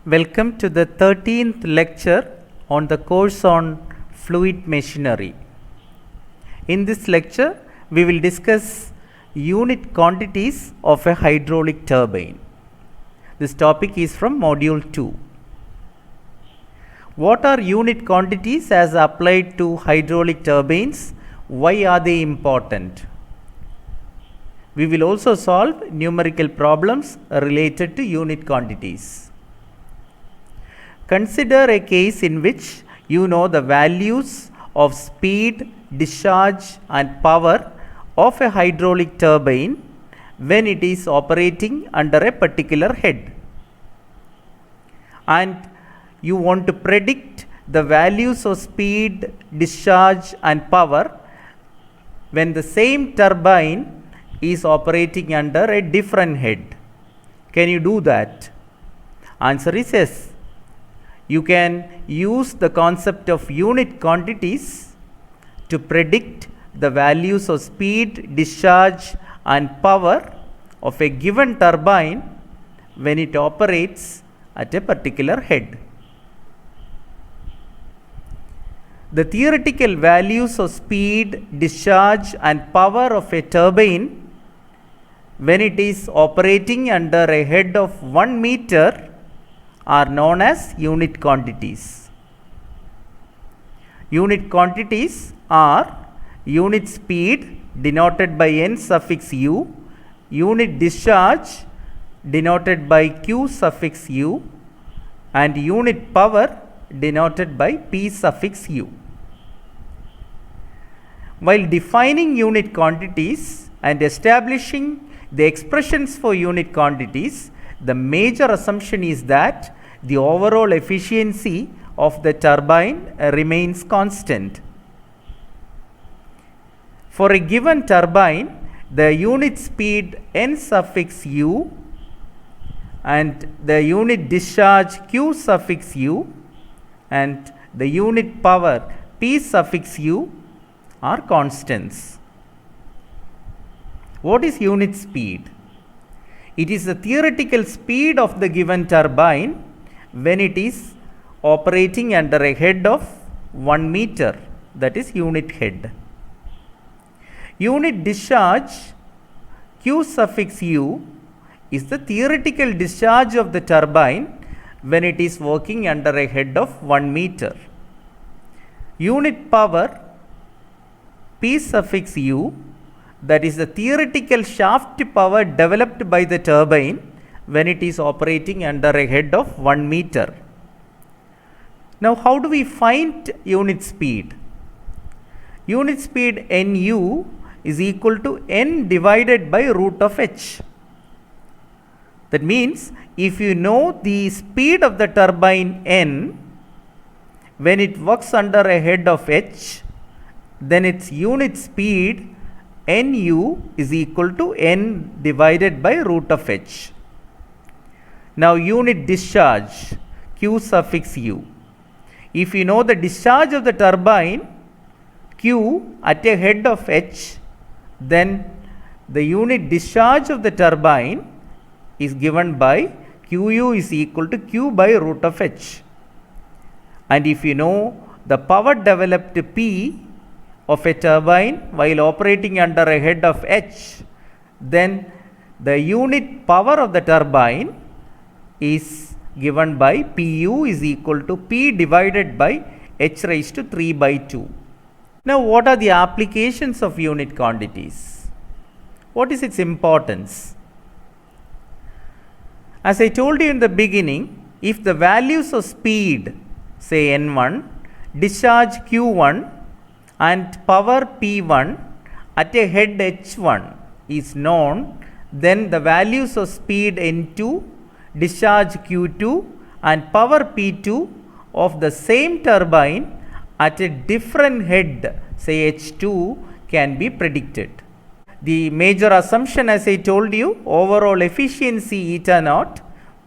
Welcome to the 13th lecture on the course on fluid machinery. In this lecture, we will discuss unit quantities of a hydraulic turbine. This topic is from module 2. What are unit quantities as applied to hydraulic turbines? Why are they important? We will also solve numerical problems related to unit quantities. Consider a case in which you know the values of speed, discharge and power of a hydraulic turbine when it is operating under a particular head. And you want to predict the values of speed, discharge and power when the same turbine is operating under a different head. Can you do that? Answer is yes. You can use the concept of unit quantities to predict the values of speed, discharge and power of a given turbine when it operates at a particular head. The theoretical values of speed, discharge and power of a turbine when it is operating under a head of 1 meter are known as unit quantities. Unit quantities are unit speed denoted by n suffix u, unit discharge denoted by q suffix u and unit power denoted by p suffix u. While defining unit quantities and establishing the expressions for unit quantities, the major assumption is that the overall efficiency of the turbine remains constant. For a given turbine, the unit speed n suffix u and the unit discharge q suffix u and the unit power p suffix u are constants. What is unit speed? It is the theoretical speed of the given turbine when it is operating under a head of 1 meter, that is unit head. Unit discharge q suffix u is the theoretical discharge of the turbine when it is working under a head of 1 meter. Unit power p suffix u, that is the theoretical shaft power developed by the turbine when it is operating under a head of 1 meter. Now, how do we find unit speed? Unit speed nu is equal to n divided by root of h. That means, if you know the speed of the turbine n when it works under a head of h, then its unit speed nu is equal to n divided by root of h. Now, unit discharge q suffix u. If you know the discharge of the turbine q at a head of h, then the unit discharge of the turbine is given by qu is equal to q by root of h. And if you know the power developed p of a turbine while operating under a head of h, then the unit power of the turbine is given by pu is equal to p divided by h raised to 3 by 2. Now, what are the applications of unit quantities? What is its importance? As I told you in the beginning, if the values of speed, say n1, discharge q1 and power p1 at a head h1 is known, then the values of speed n2, discharge q2 and power p2 of the same turbine at a different head, say h2, can be predicted. The major assumption, as I told you, overall efficiency eta naught,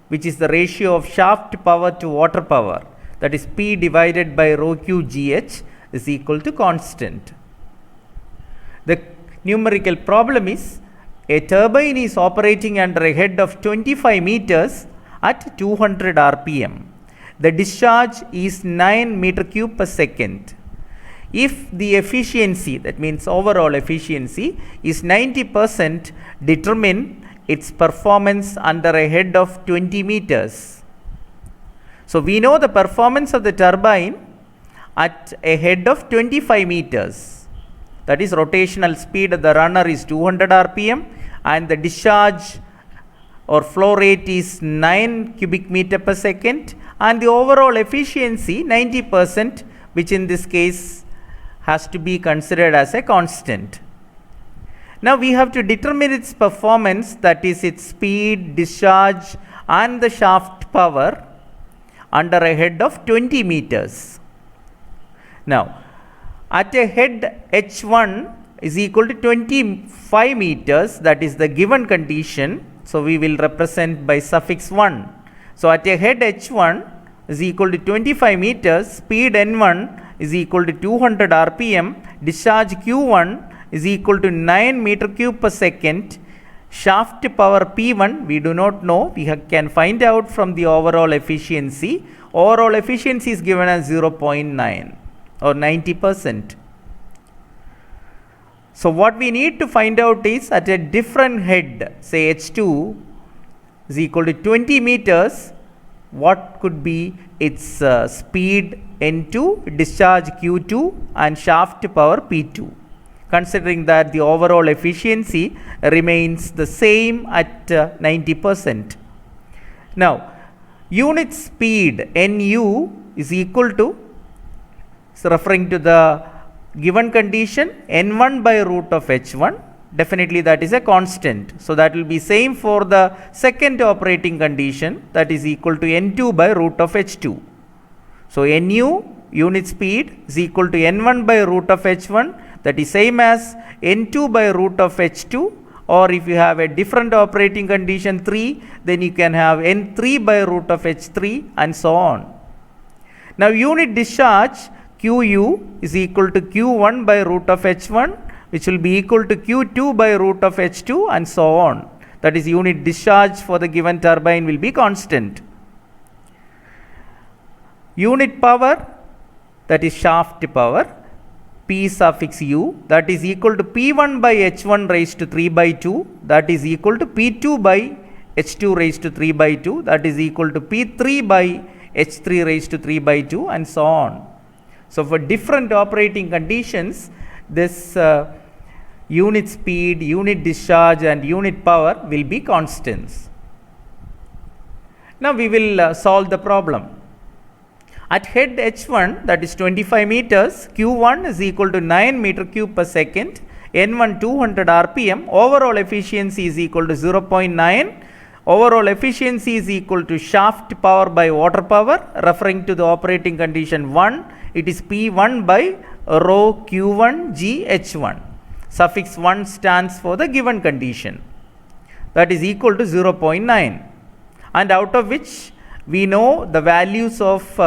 which is the ratio of shaft power to water power, that is p divided by rho q gh, is equal to constant. The numerical problem is a turbine is operating under a head of 25 meters at 200 rpm. The discharge is 9 meter cube per second. If the efficiency, that means overall efficiency, is 90%, determine its performance under a head of 20 meters. So we know the performance of the turbine at a head of 25 meters. That is, rotational speed of the runner is 200 rpm and the discharge or flow rate is 9 cubic meter per second, and the overall efficiency 90%, which in this case has to be considered as a constant. Now we have to determine its performance, that is its speed, discharge and the shaft power under a head of 20 meters. Now at a head h1 is equal to 25 meters, that is the given condition. So we will represent by suffix 1. So at a head h1 is equal to 25 meters, speed n1 is equal to 200 rpm, discharge q1 is equal to 9 meter cube per second, shaft power P1 we do not know, we can find out from the overall efficiency. Overall efficiency is given as 0.9 or 90%. So what we need to find out is at a different head, say H2 is equal to 20 meters, what could be its speed N2, discharge Q2 and shaft power P2, considering that the overall efficiency remains the same at 90%. Now unit speed Nu is equal to, so referring to the given condition, N1 by root of H1, definitely that is a constant. So that will be same for the second operating condition, that is equal to N2 by root of H2. So Nu, unit speed, is equal to N1 by root of H1, that is same as N2 by root of H2, or if you have a different operating condition 3, then you can have N3 by root of H3 and so on. Now unit discharge Qu is equal to Q1 by root of H1, which will be equal to Q2 by root of H2 and so on. That is, unit discharge for the given turbine will be constant. Unit power, that is shaft power, P suffix U, that is equal to P1 by H1 raised to 3 by 2, that is equal to P2 by H2 raised to 3 by 2, that is equal to P3 by H3 raised to 3 by 2 and so on. So for different operating conditions, this unit speed, unit discharge and unit power will be constants. Now we will solve the problem. At head H1, that is 25 meters, Q1 is equal to 9 meter cube per second, N1 200 rpm, overall efficiency is equal to 0.9, overall efficiency is equal to shaft power by water power, referring to the operating condition 1, it is P1 by rho Q1 G H1. Suffix 1 stands for the given condition, that is equal to 0.9, and out of which we know the values of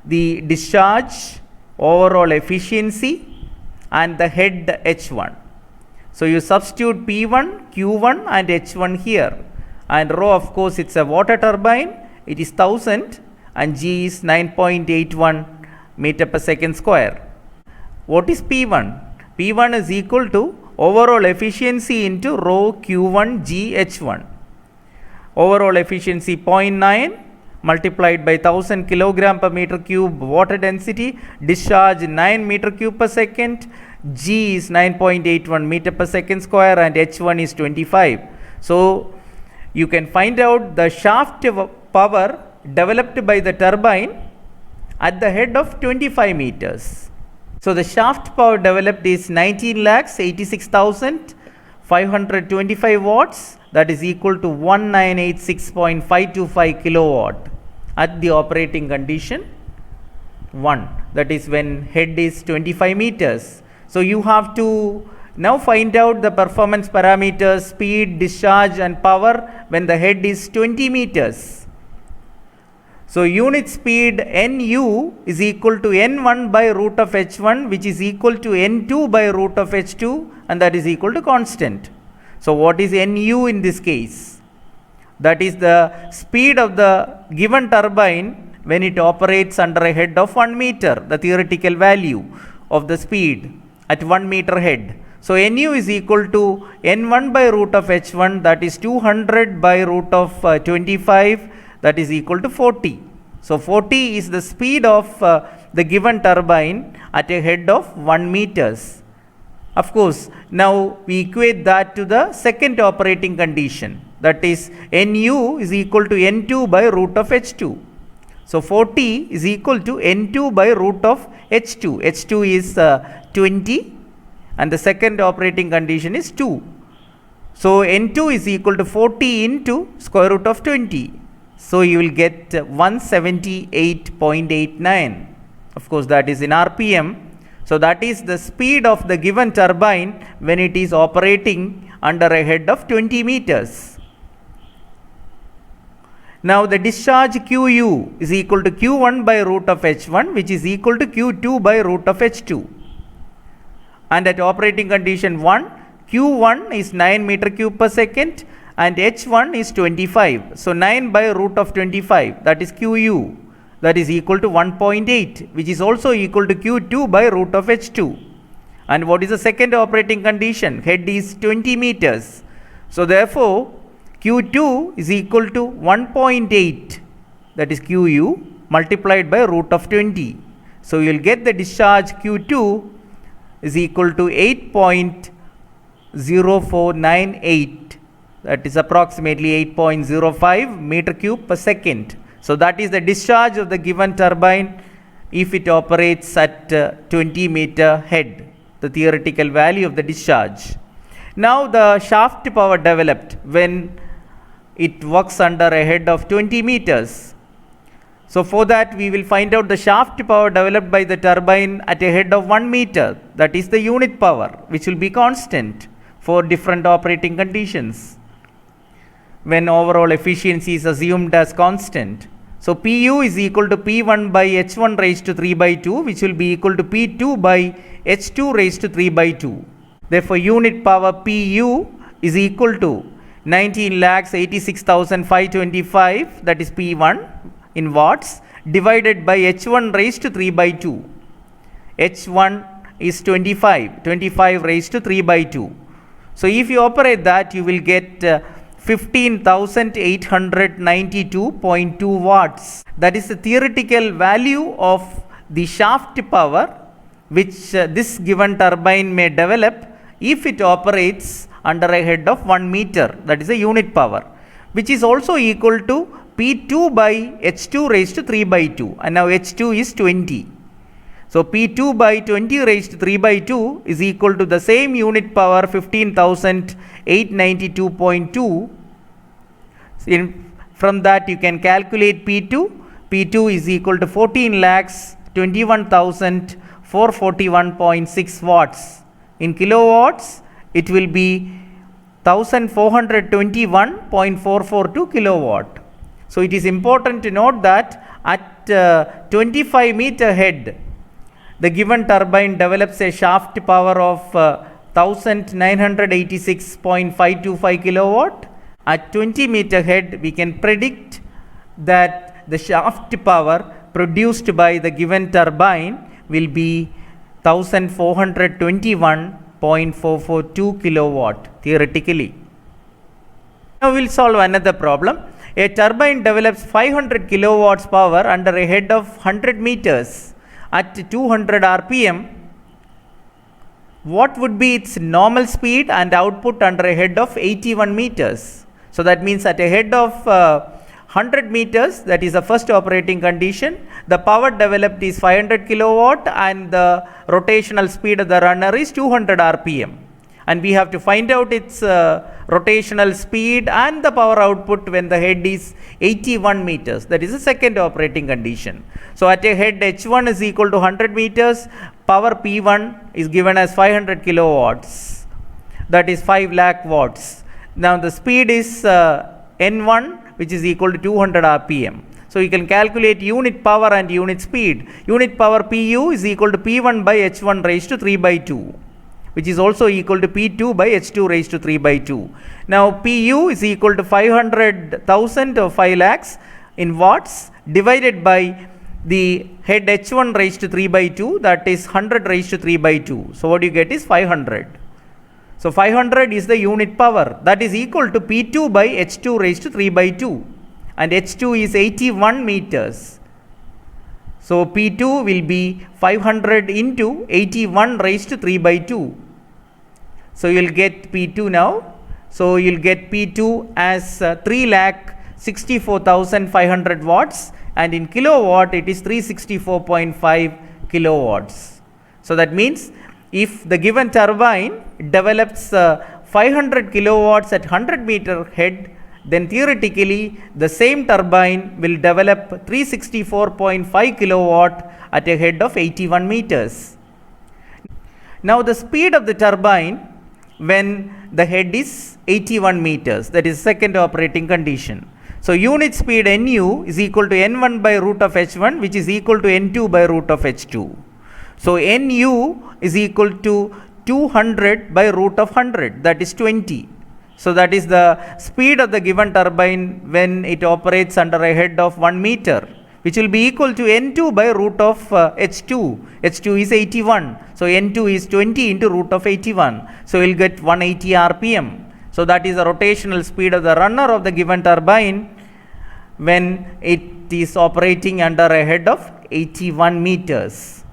the discharge, overall efficiency and the head H1. So you substitute P1, Q1 and H1 here, and rho, of course it's a water turbine, it is 1000 and G is 9.81 meter per second square. What is P1? P1 is equal to overall efficiency into rho Q1 G H1. Overall efficiency 0.9 multiplied by 1000 kilogram per meter cube water density, discharge 9 meter cube per second, G is 9.81 meter per second square and H1 is 25. So you can find out the shaft power developed by the turbine at the head of 25 meters. So the shaft power developed is 19,86,525 watts, that is equal to 1986.525 kilowatt at the operating condition 1, that is when head is 25 meters. So you have to now find out the performance parameters, speed, discharge and power when the head is 20 meters. So unit speed Nu is equal to N1 by root of H1, which is equal to N2 by root of H2, and that is equal to constant. So what is Nu in this case? That is the speed of the given turbine when it operates under a head of 1 meter, the theoretical value of the speed at 1 meter head. So Nu is equal to N1 by root of H1, that is 200 by root of 25, that is equal to 40. So 40 is the speed of the given turbine at a head of 1 meters. Of course, now we equate that to the second operating condition, that is Nu is equal to N2 by root of H2. So 40 is equal to N2 by root of H2. H2 is 20 and the second operating condition is 2. So N2 is equal to 40 into square root of 20. So you will get 178.89. Of course, that is in RPM. So that is the speed of the given turbine when it is operating under a head of 20 meters. Now the discharge Qu is equal to Q1 by root of H1, which is equal to Q2 by root of H2. And at operating condition 1, Q1 is 9 meter cube per second and H1 is 25. So 9 by root of 25, that is Qu, that is equal to 1.8, which is also equal to Q2 by root of H2. And what is the second operating condition? Head is 20 meters. So therefore, Q2 is equal to 1.8, that is Qu, multiplied by root of 20. So you will get the discharge Q2 is equal to 8.0498, that is approximately 8.05 meter cube per second. So that is the discharge of the given turbine if it operates at 20 meter head, the theoretical value of the discharge. Now the shaft power developed when it works under a head of 20 meters. So for that we will find out the shaft power developed by the turbine at a head of 1 meter, that is the unit power, which will be constant for different operating conditions when overall efficiency is assumed as constant. So Pu is equal to P1 by H1 raised to 3 by 2, which will be equal to P2 by H2 raised to 3 by 2. Therefore unit power Pu is equal to 19,86,525, that is P1 in watts, divided by H1 raised to 3 by 2. H1 is 25 raised to 3 by 2. So if you operate that, you will get 15,892.2 watts. That is the theoretical value of the shaft power which this given turbine may develop if it operates under a head of 1 meter, that is a unit power, which is also equal to P2 by H2 raised to 3 by 2, and now H2 is 20. So P2 by 20 raised to 3 by 2 is equal to the same unit power 15,892.2. From that you can calculate P2. P2 is equal to 14,21,441.6 watts. In kilowatts, it will be 1421.442 kilowatt. So it is important to note that at 25 meter head, the given turbine develops a shaft power of 1986.525 kilowatt. At 20 meter head, we can predict that the shaft power produced by the given turbine will be 1421.442 kilowatt theoretically. Now we will solve another problem. A turbine develops 500 kilowatts power under a head of 100 meters at 200 RPM. What would be its normal speed and output under a head of 81 meters? So that means at a head of 100 meters, that is the first operating condition, the power developed is 500 kilowatt and the rotational speed of the runner is 200 RPM. And we have to find out its rotational speed and the power output when the head is 81 meters. That is the second operating condition. So at a head H1 is equal to 100 meters, power P1 is given as 500 kilowatts, that is 5 lakh watts. Now the speed is N1, which is equal to 200 RPM. So you can calculate unit power and unit speed. Unit power Pu is equal to P1 by H1 raised to 3 by 2. which is also equal to P2 by H2 raised to 3 by 2. Now Pu is equal to 500,000 or 5 lakhs in watts divided by the head H1 raised to 3 by 2, that is 100 raised to 3 by 2. So what you get is 500. So 500 is the unit power, that is equal to P2 by H2 raised to 3 by 2, and H2 is 81 meters. So P2 will be 500 into 81 raised to 3 by 2. So you will get P2 now. So you will get P2 as 3,64,500 watts, and in kilowatt it is 364.5 kilowatts. So that means if the given turbine develops 500 kilowatts at 100 meter head, then theoretically the same turbine will develop 364.5 kilowatt at a head of 81 meters. Now the speed of the turbine when the head is 81 meters, that is second operating condition. So unit speed Nu is equal to N1 by root of H1, which is equal to N2 by root of H2. So Nu is equal to 200 by root of 100, that is 20. So that is the speed of the given turbine when it operates under a head of 1 meter, which will be equal to N2 by root of H2. H2 is 81. So N2 is 20 into root of 81. So we will get 180 RPM. So that is the rotational speed of the runner of the given turbine when it is operating under a head of 81 meters.